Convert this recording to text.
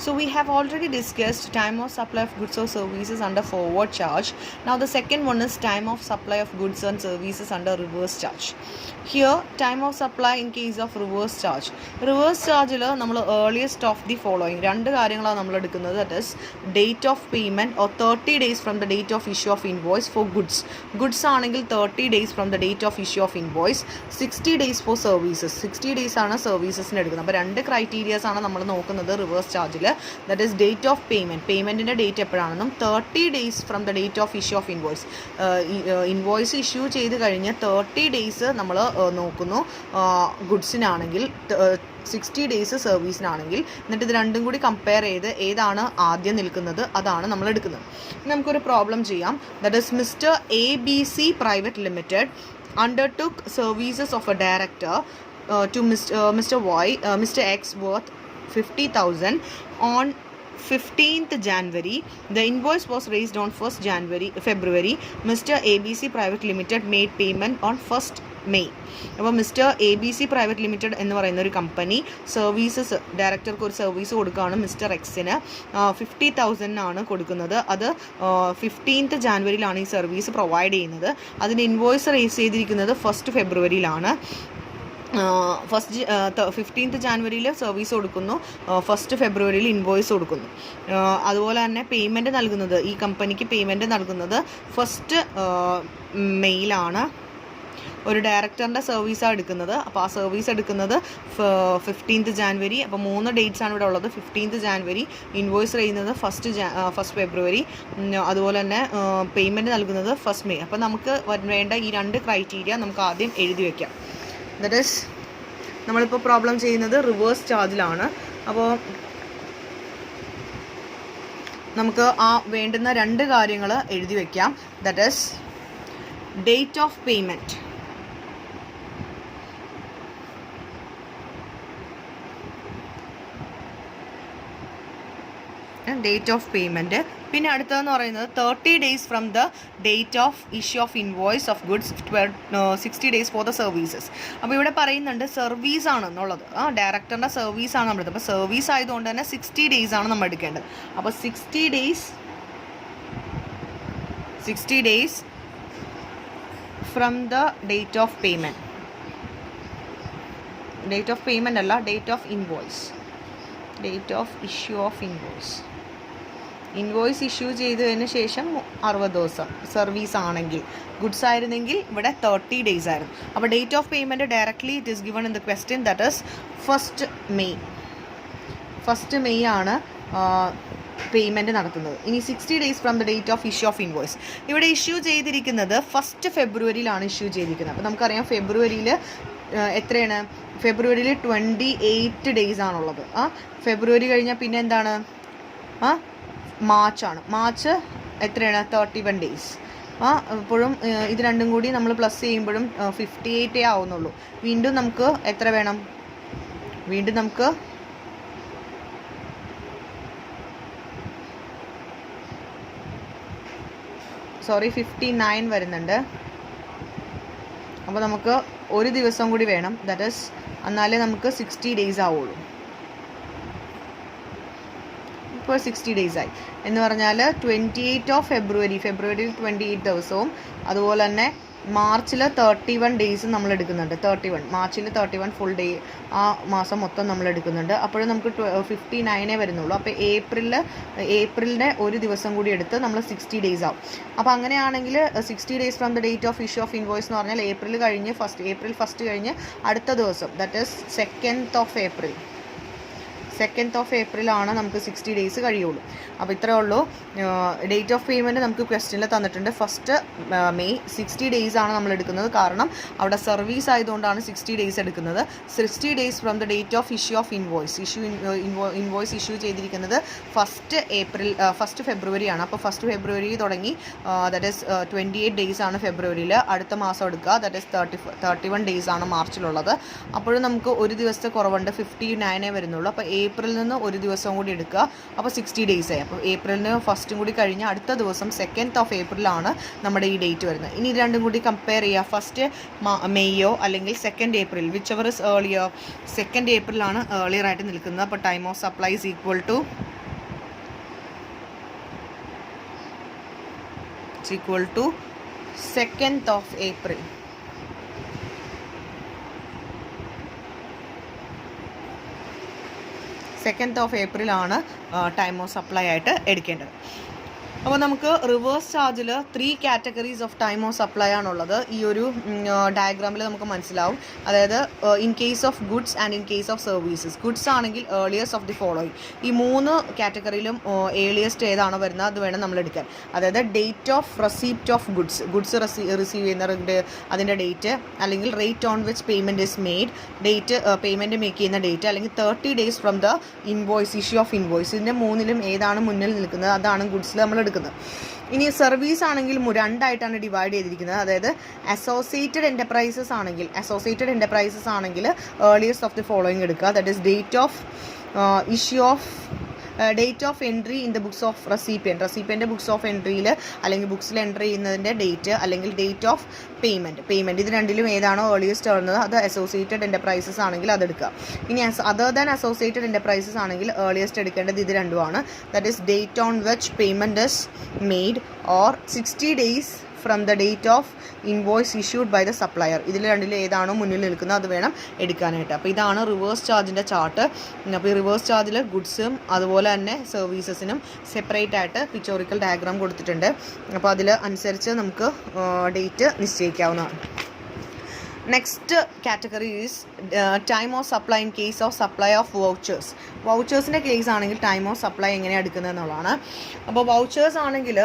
So we have already discussed time of supply of goods or services under forward charge. Now the second one is time of supply of goods and services under reverse charge. Here time of supply in case of reverse charge. Reverse charge il nammal earliest of the following രണ്ട് കാര്യങ്ങളാണ് നമ്മൾ എടുക്കുന്നത്. That is date of payment or 30 days from the date of issue of invoice for goods. Goods ആണെങ്കിൽ 30 days from the date of issue of invoice. 60 days for services. 60 days ആണ് സർവീസസിന് എടുക്കുന്നത്. അപ്പോൾ രണ്ട് criterias ആണ് നമ്മൾ നോക്കുന്നത് റിവേഴ്സ് ചാർജിൽ. That is date of payment, പേയ്മെൻറ്റിൻ്റെ ഡേറ്റ് എപ്പോഴാണെന്നും 30 days from the date of issue of invoice. Invoice issue ചെയ്ത് കഴിഞ്ഞ് 30 days നമ്മൾ നോക്കുന്നു ഗുഡ്സിനാണെങ്കിൽ, 60 days സർവീസിനാണെങ്കിൽ. എന്നിട്ട് ഇത് രണ്ടും കൂടി കമ്പയർ ചെയ്ത് ഏതാണ് ആദ്യം നിൽക്കുന്നത് അതാണ് നമ്മൾ എടുക്കുന്നത്. നമുക്കൊരു പ്രോബ്ലം ചെയ്യാം. That is mister ABC private limited undertook services of a director to Mr. Y, Mr. X worth 50,000 on 15th January. The invoice was raised on 1st February. Mr. ABC Private Limited made payment on 1st May. അപ്പോൾ mister ABC private limited എന്ന് പറയുന്ന ഒരു company services ഡയറക്ടർക്ക് ഒരു service കൊടുക്കുകയാണ് mister എക്സിന്. 50,000 കൊടുക്കുന്നത്. അത് 15th January ഈ സർവീസ് പ്രൊവൈഡ് ചെയ്യുന്നത്. അതിന് ഇൻവോയ്സ് റേസ് ചെയ്തിരിക്കുന്നത് 1st February 15th January service കൊടുക്കുന്നു, 1st February ഇൻവോയ്സ് കൊടുക്കുന്നു. അതുപോലെ തന്നെ പേയ്മെൻറ്റ് നൽകുന്നത്, ഈ കമ്പനിക്ക് പേയ്മെൻറ്റ് നൽകുന്നത് 1st May ഒരു ഡയറക്ടറിൻ്റെ സർവീസാണ് എടുക്കുന്നത്. അപ്പോൾ ആ സർവീസ് എടുക്കുന്നത് 15th January. അപ്പോൾ 3 dates ആണ് ഇവിടെ ഉള്ളത്. 15th January, ഇൻവോയ്സ് ചെയ്യുന്നത് 1st February, അതുപോലെ തന്നെ പേയ്മെൻറ്റ് നൽകുന്നത് 1st May. അപ്പോൾ നമുക്ക് വേണ്ട ഈ രണ്ട് ക്രൈറ്റീരിയ നമുക്ക് ആദ്യം എഴുതി വയ്ക്കാം. ദാറ്റ് ഈസ് നമ്മളിപ്പോൾ പ്രോബ്ലം ചെയ്യുന്നത് റിവേഴ്സ് ചാർജിലാണ്. അപ്പോൾ നമുക്ക് ആ വേണ്ടുന്ന രണ്ട് കാര്യങ്ങൾ എഴുതി വയ്ക്കാം. That is date of payment, date of payment. പിന്നെ അടുത്തതെന്ന് പറയുന്നത് 30 days from the date of issue of invoice of goods, 60 days for the services. അപ്പോൾ ഇവിടെ പറയുന്നുണ്ട് സർവീസ് ആണെന്നുള്ളത്. ഡയറക്ടറിൻ്റെ സർവീസാണ് നമ്മൾ. അപ്പോൾ സർവീസ് ആയതുകൊണ്ട് തന്നെ 60 days ആണ് നമ്മൾ എടുക്കേണ്ടത്. അപ്പോൾ 60 days from the date of payment. Date of payment അല്ല, date of invoice, date of issue of invoice. Invoice issue ചെയ്തതിന് ശേഷം 60 ദിവസം സർവീസ് ആണെങ്കിൽ. ഗുഡ്സ് ആയിരുന്നെങ്കിൽ ഇവിടെ 30 days ആയിരുന്നു. അപ്പോൾ date of payment directly it is given in the question. That is 1st May ആണ് പേയ്മെൻറ്റ് നടത്തുന്നത്. ഇനി 60 days from the date of issue of invoice. ഇവിടെ ഇഷ്യൂ ചെയ്തിരിക്കുന്നത് 1st February ഇഷ്യൂ ചെയ്തിരിക്കുന്നത്. അപ്പോൾ നമുക്കറിയാം ഫെബ്രുവരിയിൽ എത്രയാണ്? ഫെബ്രുവരിയിൽ 28 days ആണുള്ളത്. ഫെബ്രുവരി കഴിഞ്ഞാൽ പിന്നെ എന്താണ്? മാർച്ചാണ്. മാർച്ച് എത്രയാണ്? 31 days. ഇപ്പോഴും ഇത് രണ്ടും കൂടി നമ്മൾ പ്ലസ് ചെയ്യുമ്പോഴും 58 ആവുന്നുള്ളൂ. വീണ്ടും നമുക്ക് എത്ര വേണം? വീണ്ടും നമുക്ക് 59 വരുന്നുണ്ട്. അപ്പോൾ നമുക്ക് ഒരു ദിവസം കൂടി വേണം. ദാറ്റ് ഈസ് എന്നാലേ നമുക്ക് 60 days ആവുള്ളൂ. ഇപ്പോൾ 60 days ആയി എന്ന് പറഞ്ഞാൽ 28 February, ഫെബ്രുവരിയിൽ 28 ദിവസവും അതുപോലെ തന്നെ മാർച്ചിൽ 31 days നമ്മൾ എടുക്കുന്നുണ്ട്. മാർച്ചിൽ 31 ഫുൾ ഡേ, ആ മാസം മൊത്തം നമ്മൾ എടുക്കുന്നുണ്ട്. അപ്പോഴും നമുക്ക് 59 വരുന്നുള്ളൂ. അപ്പോൾ ഏപ്രിലിൻ്റെ ഒരു ദിവസം കൂടി എടുത്ത് നമ്മൾ 60 days ആവും. അപ്പോൾ അങ്ങനെയാണെങ്കിൽ 60 days from the date of issue of invoice എന്ന് പറഞ്ഞാൽ ഏപ്രിൽ കഴിഞ്ഞ് ഏപ്രിൽ 1st കഴിഞ്ഞ് അടുത്ത ദിവസം, that is 2nd of April നമുക്ക് 60 days കഴിയുള്ളൂ. അപ്പോൾ ഇത്രയേ ഉള്ളൂ. ഡേറ്റ് ഓഫ് പേയ്മെൻറ്റ് നമുക്ക് ക്വസ്റ്റ്യനിൽ തന്നിട്ടുണ്ട്. 1st May. 60 days ആണ് നമ്മൾ എടുക്കുന്നത്. കാരണം അവിടെ സർവീസ് ആയതുകൊണ്ടാണ് 60 days എടുക്കുന്നത്. 60 days from the date of issue of invoice. Invoice issue ചെയ്തിരിക്കുന്നത് 1st February ആണ്. അപ്പോൾ 1st February തുടങ്ങി ദാറ്റ് ഈസ് 28 days ആണ് ഫെബ്രുവരിയിൽ. അടുത്ത മാസം എടുക്കുക, ദാറ്റ് ഈസ് 31 days ആണ് മാർച്ചിലുള്ളത്. അപ്പോഴും നമുക്ക് ഒരു ദിവസത്തെ കുറവുണ്ട്, 59 വരുന്നുള്ളൂ. അപ്പോൾ ഏപ്രിലിൽ നിന്ന് ഒരു ദിവസം കൂടി എടുക്കുക. അപ്പോൾ 60 days ആയി. അപ്പോൾ ഏപ്രിലിന് 1st കൂടി കഴിഞ്ഞ് അടുത്ത ദിവസം 2nd of April നമ്മുടെ ഈ ഡേറ്റ് വരുന്നത്. ഇനി രണ്ടും കൂടി കമ്പയർ ചെയ്യുക. 1st May അല്ലെങ്കിൽ 2nd April, whichever is earlier. 2nd April earlier ആയിട്ട് നിൽക്കുന്നത്. അപ്പോൾ time of supply is equal to It's equal to 2nd of April. Second of April ആണ് ടൈം ഓഫ് സപ്ലൈ ആയിട്ട് എടുക്കേണ്ടത്. അപ്പോൾ നമുക്ക് റിവേഴ്സ് ചാർജിൽ 3 categories of time of supply ആണുള്ളത്. ഈ ഒരു ഡയഗ്രാമിൽ നമുക്ക് മനസ്സിലാവും. അതായത് in case of goods and in case of services. Goods ആണെങ്കിൽ ഏർലിയസ്റ്റ് ഓഫ് ദി ഫോളോയിങ്. ഈ 3 കാറ്റഗറിയിലും ഏർലിയസ്റ്റ് ഏതാണോ വരുന്നത് അത് വേണം നമ്മൾ എടുക്കാൻ. അതായത് date of receipt of goods receive ചെയ്യുന്ന അതിൻ്റെ ഡേറ്റ്, അല്ലെങ്കിൽ rate on which payment is made, date payment make ചെയ്യുന്ന ഡേറ്റ്, അല്ലെങ്കിൽ 30 days from the invoice, issue of invoice. ഇതിൻ്റെ 3ലും ഏതാണ് മുന്നിൽ നിൽക്കുന്നത് അതാണ് ഗുഡ്സിൽ നമ്മൾ എടുക്കുന്നത്. ഇനി സർവീസ് ആണെങ്കിൽ 2ആയിട്ടാണ് ഡിവൈഡ് ചെയ്തിരിക്കുന്നത്. അതായത് അസോസിയേറ്റഡ് എൻ്റർപ്രൈസസ് ആണെങ്കിൽ ഏർലിയസ്റ്റ് ഓഫ് ദി ഫോളോയിങ് എടുക്കുക. That is date of entry in the books of recipient books of എൻട്രിയിൽ അല്ലെങ്കിൽ ബുക്സിൽ എൻട്രി ചെയ്യുന്നതിൻ്റെ ഡേറ്റ്, അല്ലെങ്കിൽ ഡേറ്റ് ഓഫ് പേയ്മെൻറ്റ് ഇത് രണ്ടിലും ഏതാണോ ഏർലിയസ്റ്റ് വരുന്നത് അത് അസോസിയേറ്റഡ് എൻ്റർപ്രൈസസ് ആണെങ്കിൽ അതെടുക്കുക. ഇനി അതർ ദാൻ അസോസിയേറ്റഡ് എൻ്റർപ്രൈസസ് ആണെങ്കിൽ ഏർലിയസ്റ്റ് എടുക്കേണ്ടത് ഇത് രണ്ടുമാണ്. That is date on which payment is made or 60 days from the date of invoice issued by the supplier. ഇതിൽ രണ്ടിൽ ഏതാണോ മുന്നിൽ നിൽക്കുന്നത് അത് വേണം എടുക്കാനായിട്ട്. അപ്പോൾ ഇതാണ് റിവേഴ്സ് ചാർജിൻ്റെ ചാർട്ട്. അപ്പോൾ ഈ റിവേഴ്സ് ചാർജിൽ ഗുഡ്സും അതുപോലെ തന്നെ സർവീസസിനും സെപ്പറേറ്റ് ആയിട്ട് പിക്ചോറിക്കൽ ഡയഗ്രാം കൊടുത്തിട്ടുണ്ട്. അപ്പോൾ അതിൽ അനുസരിച്ച് നമുക്ക് ഡേറ്റ് നിശ്ചയിക്കാവുന്നതാണ്. Next category is time of supply in case of supply of വൗച്ചേഴ്സിൻ്റെ കേസ് ആണെങ്കിൽ ടൈം ഓഫ് സപ്ലൈ എങ്ങനെയാണ് എടുക്കുന്നത് എന്നുള്ളതാണ്. അപ്പോൾ വൗച്ചേഴ്സ് ആണെങ്കിൽ